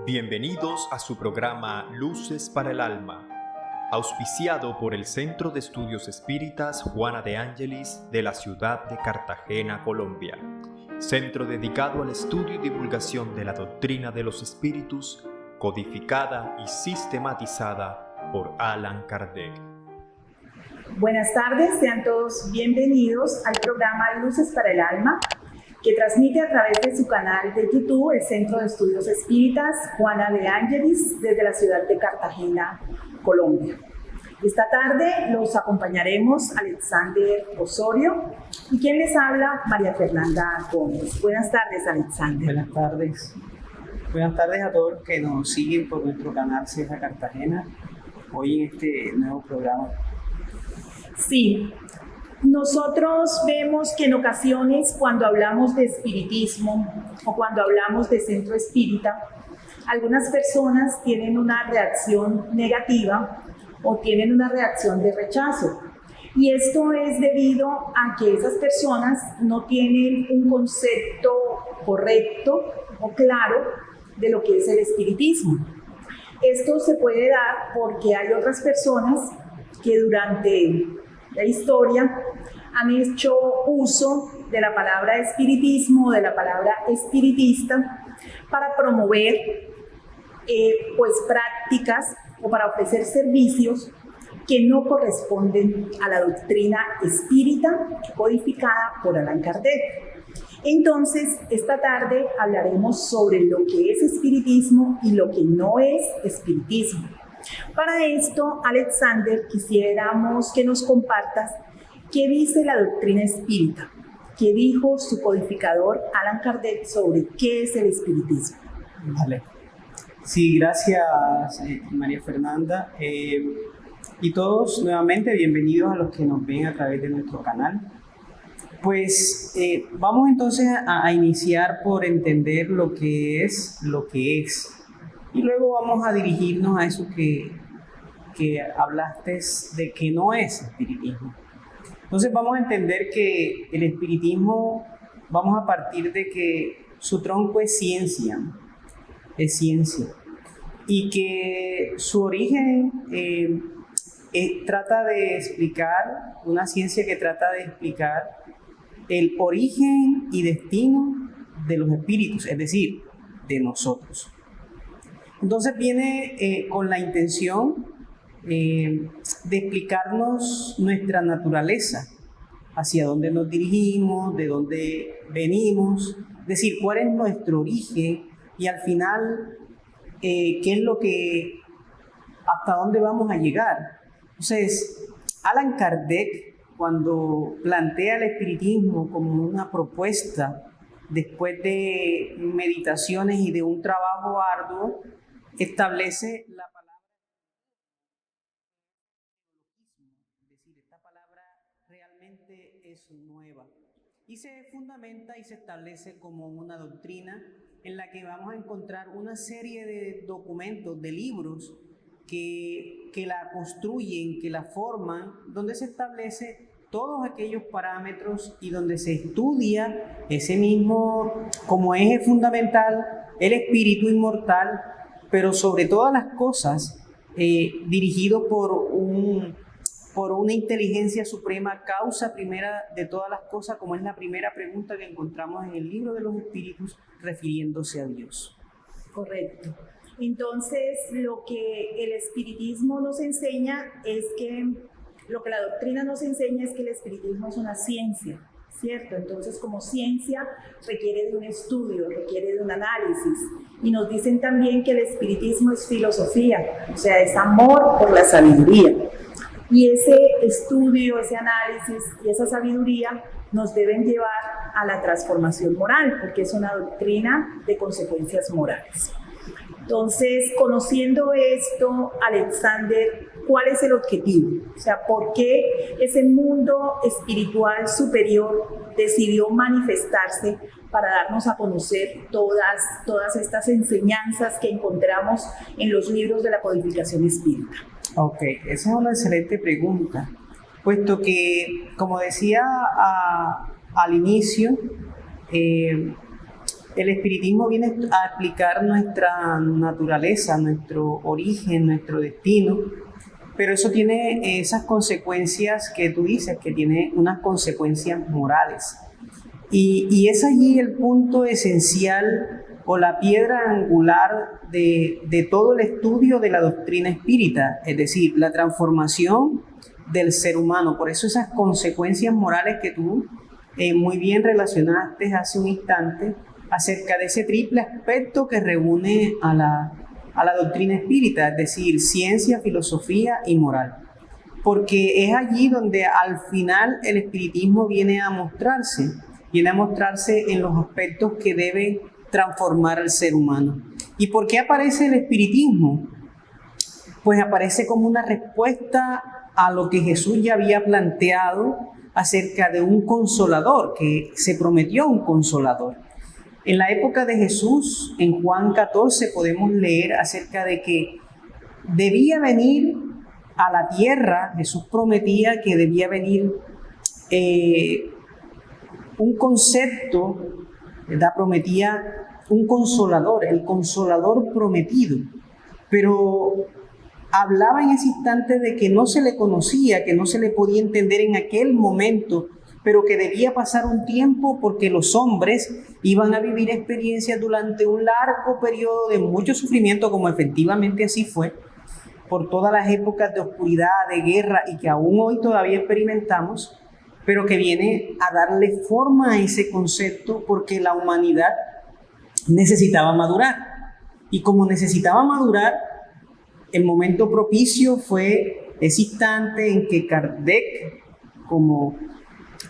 Bienvenidos a su programa Luces para el Alma, auspiciado por el Centro de Estudios Espíritas Juana de Ángelis de la ciudad de Cartagena, Colombia. Centro dedicado al estudio y divulgación de la doctrina de los espíritus, codificada y sistematizada por Allan Kardec. Buenas tardes, sean todos bienvenidos al programa Luces para el Alma, que transmite a través de su canal de YouTube el Centro de Estudios Espíritas Juana de Ángelis desde la ciudad de Cartagena, Colombia. Esta tarde los acompañaremos Alexander Osorio y quien les habla, María Fernanda Gómez. Buenas tardes, Alexander. Buenas tardes. Buenas tardes a todos los que nos siguen por nuestro canal César Cartagena, hoy en este nuevo programa. Sí, nosotros vemos que en ocasiones cuando hablamos de espiritismo o cuando hablamos de centro espírita, algunas personas tienen una reacción negativa o tienen una reacción de rechazo. Y esto es debido a que esas personas no tienen un concepto correcto o claro de lo que es el espiritismo. Esto se puede dar porque hay otras personas que durante la historia han hecho uso de la palabra espiritismo, de la palabra espiritista, para promover prácticas o para ofrecer servicios que no corresponden a la doctrina espírita codificada por Allan Kardec. Entonces, esta tarde hablaremos sobre lo que es espiritismo y lo que no es espiritismo. Para esto, Alexander, quisiéramos que nos compartas qué dice la doctrina espírita, qué dijo su codificador Allan Kardec sobre qué es el espiritismo. Vale. Sí, gracias María Fernanda. Y todos nuevamente bienvenidos a los que nos ven a través de nuestro canal. Pues vamos entonces a iniciar por entender lo que es. Y luego vamos a dirigirnos a eso que hablaste de que no es espiritismo. Entonces vamos a entender que el espiritismo, vamos a partir de que su tronco es ciencia, y que su origen trata de explicar, una ciencia que trata de explicar el origen y destino de los espíritus, es decir, de nosotros. Entonces viene con la intención de explicarnos nuestra naturaleza, hacia dónde nos dirigimos, de dónde venimos, es decir, cuál es nuestro origen y al final qué es lo que, hasta dónde vamos a llegar. Entonces, Allan Kardec, cuando plantea el espiritismo como una propuesta, después de meditaciones y de un trabajo arduo, establece la palabra, es decir, esta palabra realmente es nueva y se fundamenta y se establece como una doctrina en la que vamos a encontrar una serie de documentos, de libros que la construyen, que la forman, donde se establece todos aquellos parámetros y donde se estudia ese mismo como eje fundamental, el espíritu inmortal, pero sobre todas las cosas dirigido por una inteligencia suprema, causa primera de todas las cosas, como es la primera pregunta que encontramos en el libro de los espíritus, refiriéndose a Dios. Correcto. Entonces, lo que el espiritismo nos enseña es que, lo que la doctrina nos enseña es que el espiritismo es una ciencia, ¿cierto? Entonces, como ciencia, requiere de un estudio, requiere de un análisis. Y nos dicen también que el espiritismo es filosofía, o sea, es amor por la sabiduría. Y ese estudio, ese análisis y esa sabiduría nos deben llevar a la transformación moral, porque es una doctrina de consecuencias morales. Entonces, conociendo esto, Alexander, ¿cuál es el objetivo? O sea, ¿por qué ese mundo espiritual superior decidió manifestarse para darnos a conocer todas estas enseñanzas que encontramos en los libros de la codificación espírita? Ok, esa es una excelente pregunta, puesto que, como decía al inicio, el espiritismo viene a explicar nuestra naturaleza, nuestro origen, nuestro destino, pero eso tiene esas consecuencias que tú dices, que tiene unas consecuencias morales. Y es allí el punto esencial o la piedra angular de todo el estudio de la doctrina espírita, es decir, la transformación del ser humano. Por eso esas consecuencias morales que tú muy bien relacionaste hace un instante acerca de ese triple aspecto que reúne a la doctrina espírita, es decir, ciencia, filosofía y moral. Porque es allí donde al final el espiritismo viene a mostrarse en los aspectos que debe transformar al ser humano. ¿Y por qué aparece el espiritismo? Pues aparece como una respuesta a lo que Jesús ya había planteado acerca de un consolador, que se prometió un consolador. En la época de Jesús, en Juan 14, podemos leer acerca de que debía venir a la tierra, Jesús prometía que debía venir un concepto, ¿verdad? Prometía un consolador, el consolador prometido, pero hablaba en ese instante de que no se le conocía, que no se le podía entender en aquel momento, pero que debía pasar un tiempo porque los hombres iban a vivir experiencias durante un largo periodo de mucho sufrimiento, como efectivamente así fue, por todas las épocas de oscuridad, de guerra y que aún hoy todavía experimentamos, pero que viene a darle forma a ese concepto porque la humanidad necesitaba madurar. Y como necesitaba madurar, el momento propicio fue ese instante en que Kardec, como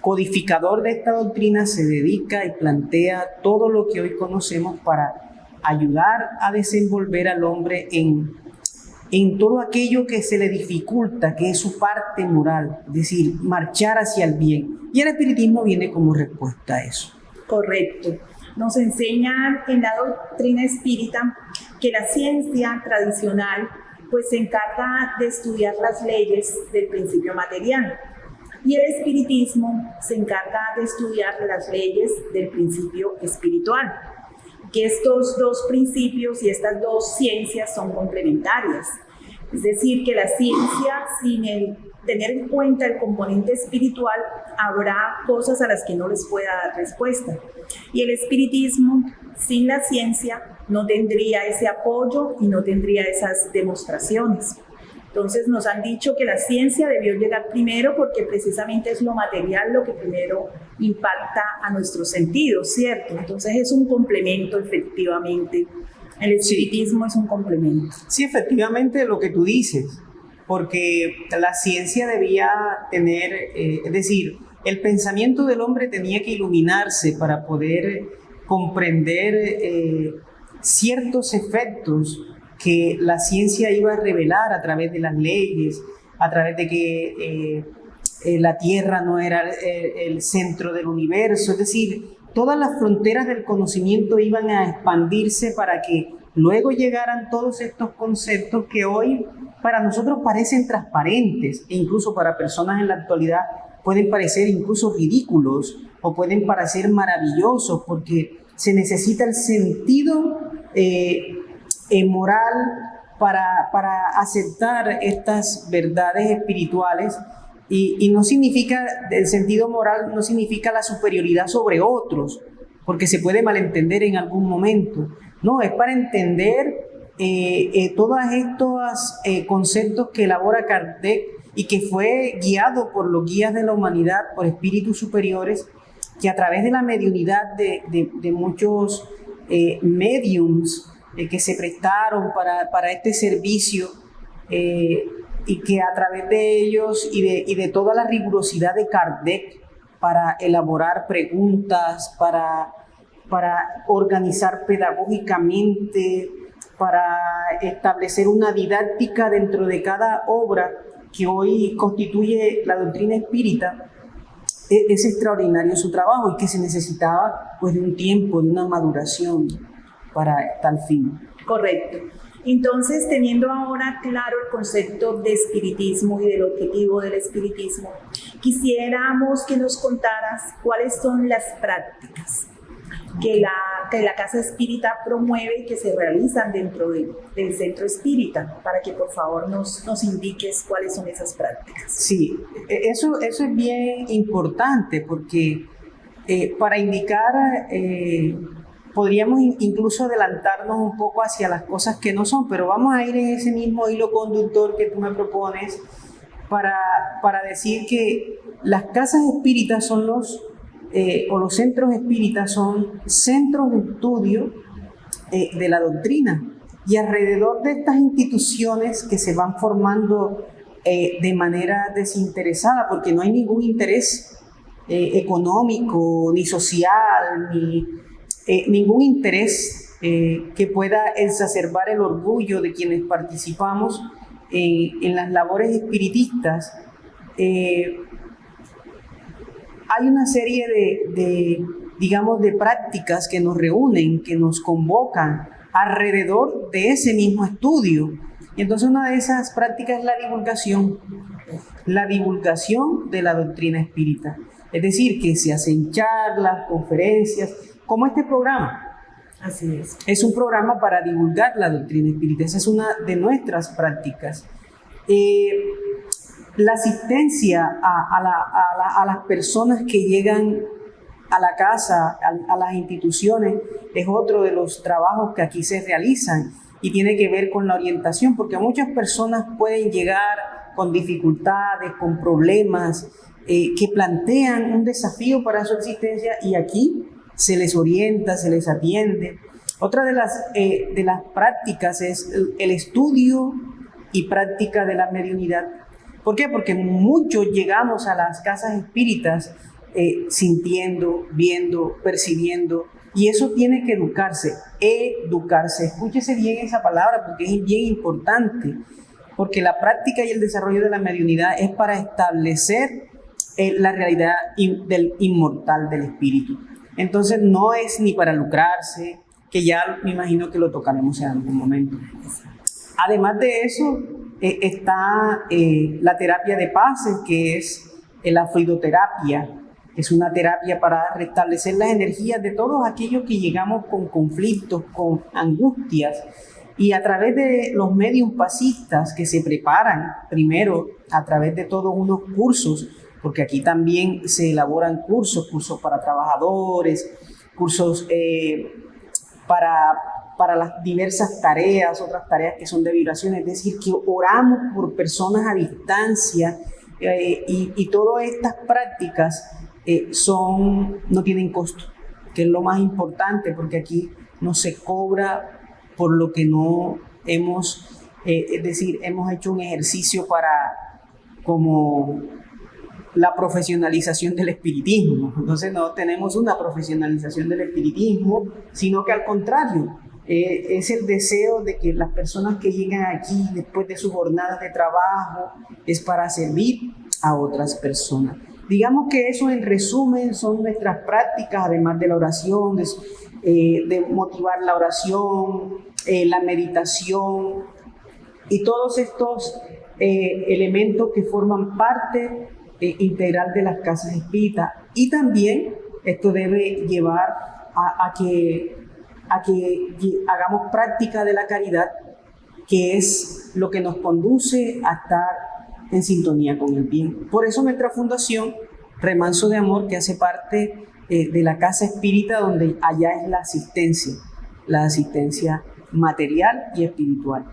codificador de esta doctrina, se dedica y plantea todo lo que hoy conocemos para ayudar a desenvolver al hombre en todo aquello que se le dificulta, que es su parte moral, es decir, marchar hacia el bien. Y el espiritismo viene como respuesta a eso. Correcto. Nos enseñan en la doctrina espírita que la ciencia tradicional pues se encarga de estudiar las leyes del principio material y el espiritismo se encarga de estudiar las leyes del principio espiritual. Que estos dos principios y estas dos ciencias son complementarias. Es decir, que la ciencia, sin tener en cuenta el componente espiritual, habrá cosas a las que no les pueda dar respuesta. Y el espiritismo, sin la ciencia, no tendría ese apoyo y no tendría esas demostraciones. Entonces nos han dicho que la ciencia debió llegar primero porque precisamente es lo material lo que primero impacta a nuestros sentidos, ¿cierto? Entonces es un complemento efectivamente. El espiritismo es un complemento. Sí, efectivamente lo que tú dices, porque la ciencia debía tener, es decir, el pensamiento del hombre tenía que iluminarse para poder comprender ciertos efectos que la ciencia iba a revelar a través de las leyes, a través de que la Tierra no era el centro del universo, es decir, todas las fronteras del conocimiento iban a expandirse para que luego llegaran todos estos conceptos que hoy para nosotros parecen transparentes e incluso para personas en la actualidad pueden parecer incluso ridículos o pueden parecer maravillosos porque se necesita el sentido moral para aceptar estas verdades espirituales y no significa, el sentido moral no significa la superioridad sobre otros, porque se puede malentender en algún momento. No, es para entender todos estos conceptos que elabora Kardec y que fue guiado por los guías de la humanidad, por espíritus superiores, que a través de la mediunidad de muchos mediums que se prestaron para este servicio y que a través de ellos y de toda la rigurosidad de Kardec para elaborar preguntas, para organizar pedagógicamente, para establecer una didáctica dentro de cada obra que hoy constituye la doctrina espírita, es extraordinario su trabajo y que se necesitaba pues de un tiempo, de una maduración para tal fin. Correcto. Entonces, teniendo ahora claro el concepto de espiritismo y del objetivo del espiritismo, quisiéramos que nos contaras cuáles son las prácticas que la Casa Espírita promueve y que se realizan dentro del Centro Espírita, para que por favor nos indiques cuáles son esas prácticas. Sí, eso es bien importante porque para indicar, podríamos incluso adelantarnos un poco hacia las cosas que no son, pero vamos a ir en ese mismo hilo conductor que tú me propones para decir que las casas espíritas son o los centros espíritas son centros de estudio de la doctrina, y alrededor de estas instituciones que se van formando de manera desinteresada, porque no hay ningún interés económico, ni social, ni ningún interés que pueda exacerbar el orgullo de quienes participamos en las labores espiritistas. Hay una serie de prácticas que nos reúnen, que nos convocan alrededor de ese mismo estudio. Y entonces una de esas prácticas es la divulgación de la doctrina espírita. Es decir, que se hacen charlas, conferencias, como este programa. Así es. Es un programa para divulgar la doctrina espírita. Esa es una de nuestras prácticas. La asistencia a las personas que llegan a la casa, a las instituciones, es otro de los trabajos que aquí se realizan y tiene que ver con la orientación, porque muchas personas pueden llegar con dificultades, con problemas que plantean un desafío para su existencia, y aquí se les orienta, se les atiende. Otra de las prácticas es el estudio y práctica de la mediunidad. ¿Por qué? Porque muchos llegamos a las casas espíritas sintiendo, viendo, percibiendo, y eso tiene que educarse. Escúchese bien esa palabra porque es bien importante, porque la práctica y el desarrollo de la mediunidad es para establecer la realidad del inmortal del espíritu. Entonces no es ni para lucrarse, que ya me imagino que lo tocaremos en algún momento. Además de eso, está la terapia de pases, que es la fluidoterapia. Es una terapia para restablecer las energías de todos aquellos que llegamos con conflictos, con angustias, y a través de los medios pasistas que se preparan primero a través de todos unos cursos, porque aquí también se elaboran cursos para trabajadores, cursos para las diversas tareas, otras tareas que son de vibraciones, es decir, que oramos por personas a distancia, y todas estas prácticas no tienen costo, que es lo más importante, porque aquí no se cobra por lo que no hemos, es decir, hemos hecho un ejercicio como la profesionalización del espiritismo. Entonces no tenemos una profesionalización del espiritismo, sino que al contrario, es el deseo de que las personas que llegan aquí después de sus jornadas de trabajo es para servir a otras personas. Digamos que eso en resumen son nuestras prácticas, además de la oración, de motivar la oración, la meditación y todos estos elementos que forman parte integral de las casas espíritas. Y también esto debe llevar a que hagamos práctica de la caridad, que es lo que nos conduce a estar en sintonía con el bien. Por eso nuestra fundación, Remanso de Amor, que hace parte de la casa espírita, donde allá es la asistencia material y espiritual.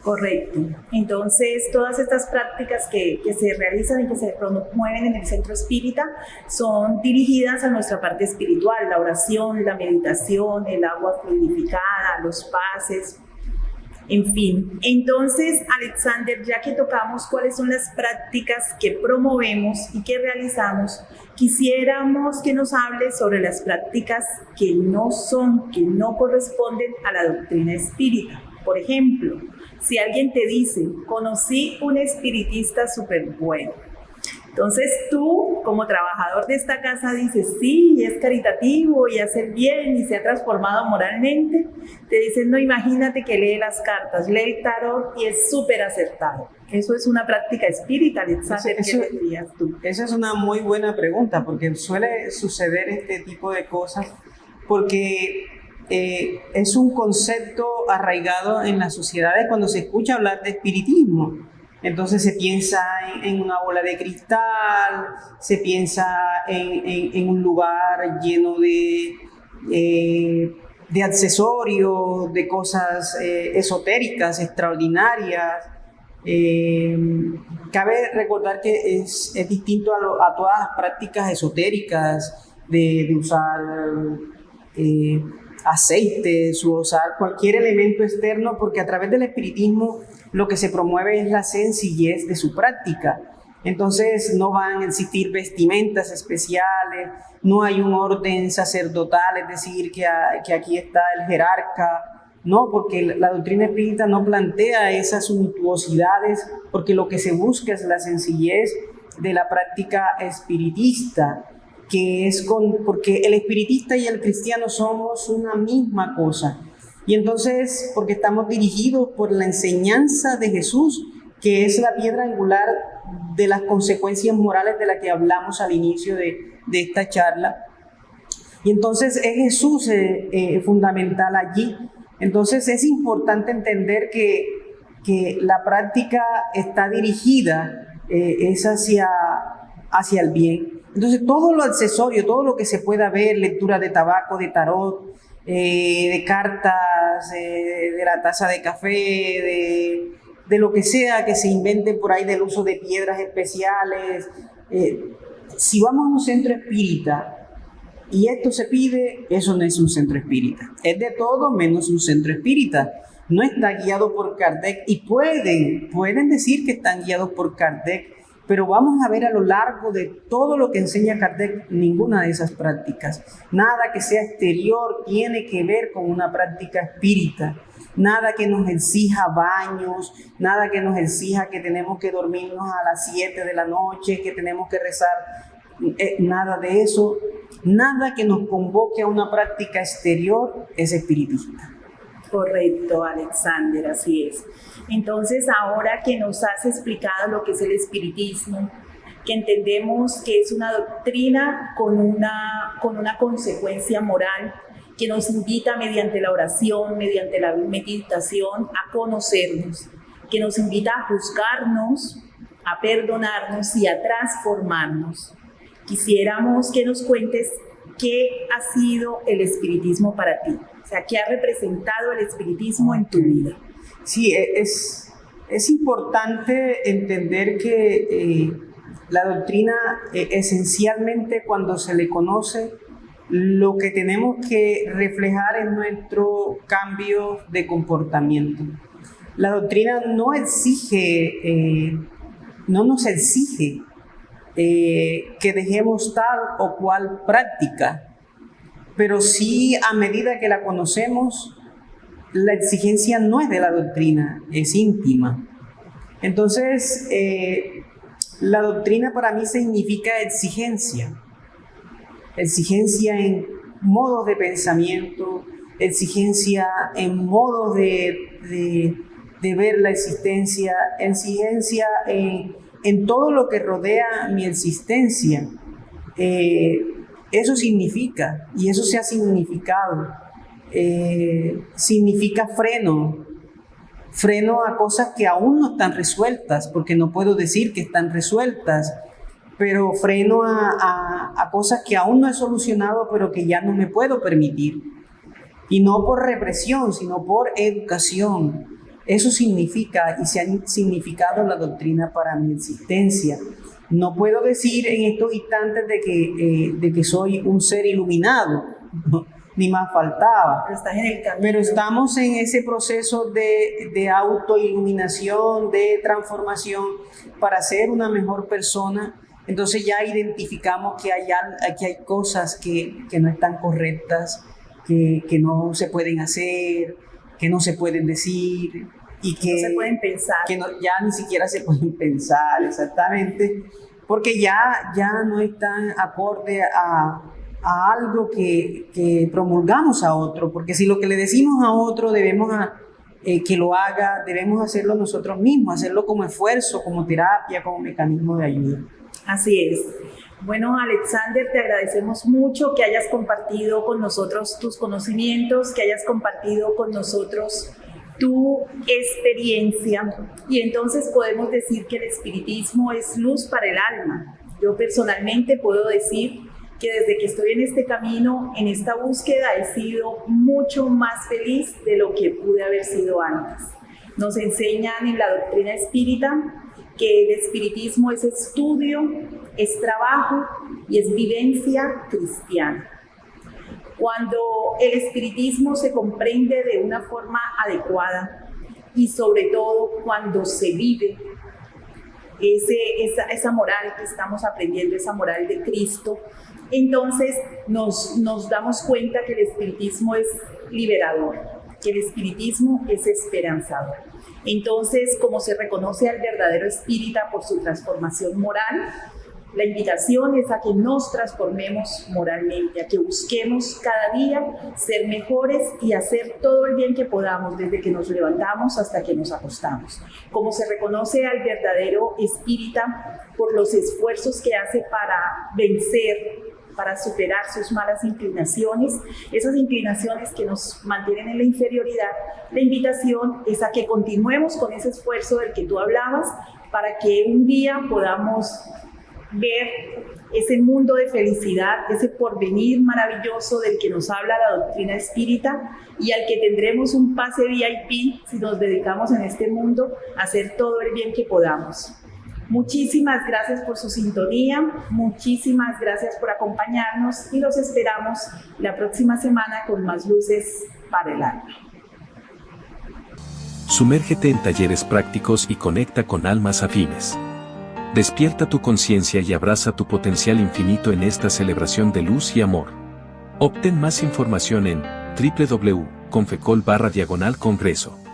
Correcto. Entonces, todas estas prácticas que se realizan y que se promueven en el Centro Espírita son dirigidas a nuestra parte espiritual, la oración, la meditación, el agua fluidificada, los pases, en fin. Entonces, Alexander, ya que tocamos cuáles son las prácticas que promovemos y que realizamos, quisiéramos que nos hables sobre las prácticas que no corresponden a la doctrina espírita. Por ejemplo, si alguien te dice, conocí un espiritista súper bueno, entonces tú, como trabajador de esta casa, dices, sí, y es caritativo y hace el bien y se ha transformado moralmente. Te dicen, no, imagínate que lee las cartas, lee el tarot y es súper acertado. Eso es una práctica espírita, Alexander. ¿Qué dirías tú? Esa es una muy buena pregunta, porque suele suceder este tipo de cosas porque es un concepto arraigado en las sociedades cuando se escucha hablar de espiritismo. Entonces se piensa en una bola de cristal, se piensa en un lugar lleno de accesorios, de cosas esotéricas, extraordinarias. Cabe recordar que es distinto a todas las prácticas esotéricas de usar aceites o usar cualquier elemento externo, porque a través del espiritismo lo que se promueve es la sencillez de su práctica. Entonces no van a existir vestimentas especiales, no hay un orden sacerdotal, es decir, que aquí está el jerarca, no, porque la doctrina espírita no plantea esas suntuosidades, porque lo que se busca es la sencillez de la práctica espiritista, que es porque el espiritista y el cristiano somos una misma cosa. Y entonces, porque estamos dirigidos por la enseñanza de Jesús, que es la piedra angular de las consecuencias morales de las que hablamos al inicio de esta charla. Y entonces es Jesús fundamental allí. Entonces es importante entender que la práctica está dirigida es hacia el bien. Entonces todo lo accesorio, todo lo que se pueda ver, lectura de tabaco, de tarot, de cartas, de la taza de café, de lo que sea que se invente por ahí del uso de piedras especiales. Si vamos a un centro espírita y esto se pide, eso no es un centro espírita. Es de todo menos un centro espírita. No está guiado por Kardec y pueden decir que están guiados por Kardec, pero vamos a ver a lo largo de todo lo que enseña Kardec, ninguna de esas prácticas. Nada que sea exterior tiene que ver con una práctica espírita. Nada que nos exija baños, nada que nos exija que tenemos que dormirnos a las 7 de la noche, que tenemos que rezar, nada de eso. Nada que nos convoque a una práctica exterior es espiritista. Correcto, Alexander, así es. Entonces, ahora que nos has explicado lo que es el espiritismo, que entendemos que es una doctrina con una consecuencia moral, que nos invita mediante la oración, mediante la meditación a conocernos, que nos invita a juzgarnos, a perdonarnos y a transformarnos. Quisiéramos que nos cuentes qué ha sido el espiritismo para ti, o sea, qué ha representado el espiritismo en tu vida. Sí, es importante entender que la doctrina esencialmente cuando se le conoce, lo que tenemos que reflejar es nuestro cambio de comportamiento. La doctrina no nos exige que dejemos tal o cual práctica, pero sí a medida que la conocemos, la exigencia no es de la doctrina, es íntima. Entonces, la doctrina para mí significa exigencia en modos de pensamiento, exigencia en modos de ver la existencia, exigencia en todo lo que rodea mi existencia. Eso significa, y eso se ha significado, significa freno a cosas que aún no están resueltas, porque no puedo decir que están resueltas, pero freno a cosas que aún no he solucionado, pero que ya no me puedo permitir. Y no por represión, sino por educación. Eso significa y se ha significado la doctrina para mi existencia. No puedo decir en estos instantes de que soy un ser iluminado, no, ni más faltaba. Pero estás en el camino. Pero estamos en ese proceso de autoiluminación, de transformación para ser una mejor persona. Entonces ya identificamos que aquí hay cosas que no están correctas, que no se pueden hacer, que no se pueden decir y que no se pueden pensar. Que ya ni siquiera se pueden pensar, exactamente, porque ya no están acorde a algo que promulgamos a otro, porque si lo que le decimos a otro debemos que lo haga, debemos hacerlo nosotros mismos, hacerlo como esfuerzo, como terapia, como mecanismo de ayuda. Así es. Bueno, Alexander, te agradecemos mucho que hayas compartido con nosotros tus conocimientos, que hayas compartido con nosotros tu experiencia, y entonces podemos decir que el espiritismo es luz para el alma. Yo personalmente puedo decir que desde que estoy en este camino, en esta búsqueda, he sido mucho más feliz de lo que pude haber sido antes. Nos enseñan en la doctrina espírita que el espiritismo es estudio, es trabajo y es vivencia cristiana. Cuando el espiritismo se comprende de una forma adecuada y sobre todo cuando se vive esa moral que estamos aprendiendo, esa moral de Cristo, entonces nos damos cuenta que el espiritismo es liberador, que el espiritismo es esperanzador. Entonces, como se reconoce al verdadero espírita por su transformación moral, la invitación es a que nos transformemos moralmente, a que busquemos cada día ser mejores y hacer todo el bien que podamos desde que nos levantamos hasta que nos acostamos. Como se reconoce al verdadero espírita por los esfuerzos que hace para vencer, para superar sus malas inclinaciones, esas inclinaciones que nos mantienen en la inferioridad, la invitación es a que continuemos con ese esfuerzo del que tú hablabas para que un día podamos ver ese mundo de felicidad, ese porvenir maravilloso del que nos habla la doctrina espírita y al que tendremos un pase VIP si nos dedicamos en este mundo a hacer todo el bien que podamos. Muchísimas gracias por su sintonía, muchísimas gracias por acompañarnos y los esperamos la próxima semana con más luces para el alma. Sumérgete en talleres prácticos y conecta con almas afines. Despierta tu conciencia y abraza tu potencial infinito en esta celebración de luz y amor. Obtén más información en www.confecol/congreso.